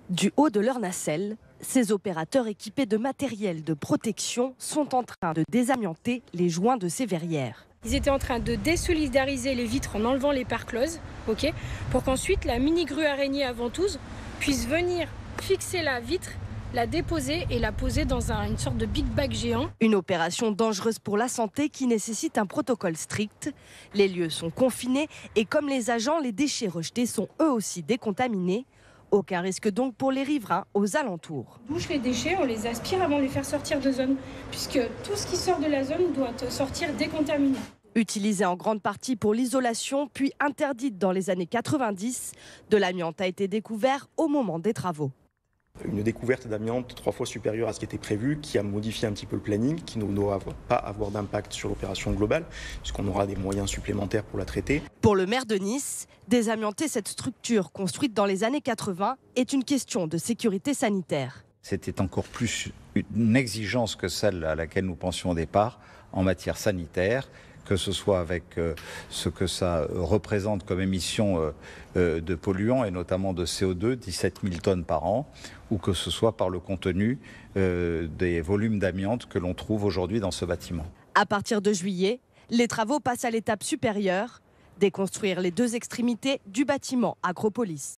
Du haut de leur nacelle, ces opérateurs équipés de matériel de protection sont en train de désamianter les joints de ces verrières. Ils étaient en train de désolidariser les vitres en enlevant les parts closes, pour qu'ensuite la mini-grue araignée à ventouse puisse venir fixer la vitre, la déposer et la poser dans une sorte de big bag géant. Une opération dangereuse pour la santé qui nécessite un protocole strict. Les lieux sont confinés et comme les agents, les déchets rejetés sont eux aussi décontaminés. Aucun risque donc pour les riverains aux alentours. On bouche les déchets, on les aspire avant de les faire sortir de zone, puisque tout ce qui sort de la zone doit sortir décontaminé. Utilisée en grande partie pour l'isolation, puis interdite dans les années 90, de l'amiante a été découvert au moment des travaux. Une découverte d'amiante 3 fois supérieure à ce qui était prévu, qui a modifié un petit peu le planning, qui ne doit pas avoir d'impact sur l'opération globale, puisqu'on aura des moyens supplémentaires pour la traiter. Pour le maire de Nice, désamianter cette structure construite dans les années 80 est une question de sécurité sanitaire. C'était encore plus une exigence que celle à laquelle nous pensions au départ en matière sanitaire, que ce soit avec ce que ça représente comme émission de polluants et notamment de CO2, 17 000 tonnes par an, ou que ce soit par le contenu des volumes d'amiante que l'on trouve aujourd'hui dans ce bâtiment. À partir de juillet, les travaux passent à l'étape supérieure, déconstruire les deux extrémités du bâtiment Agropolis.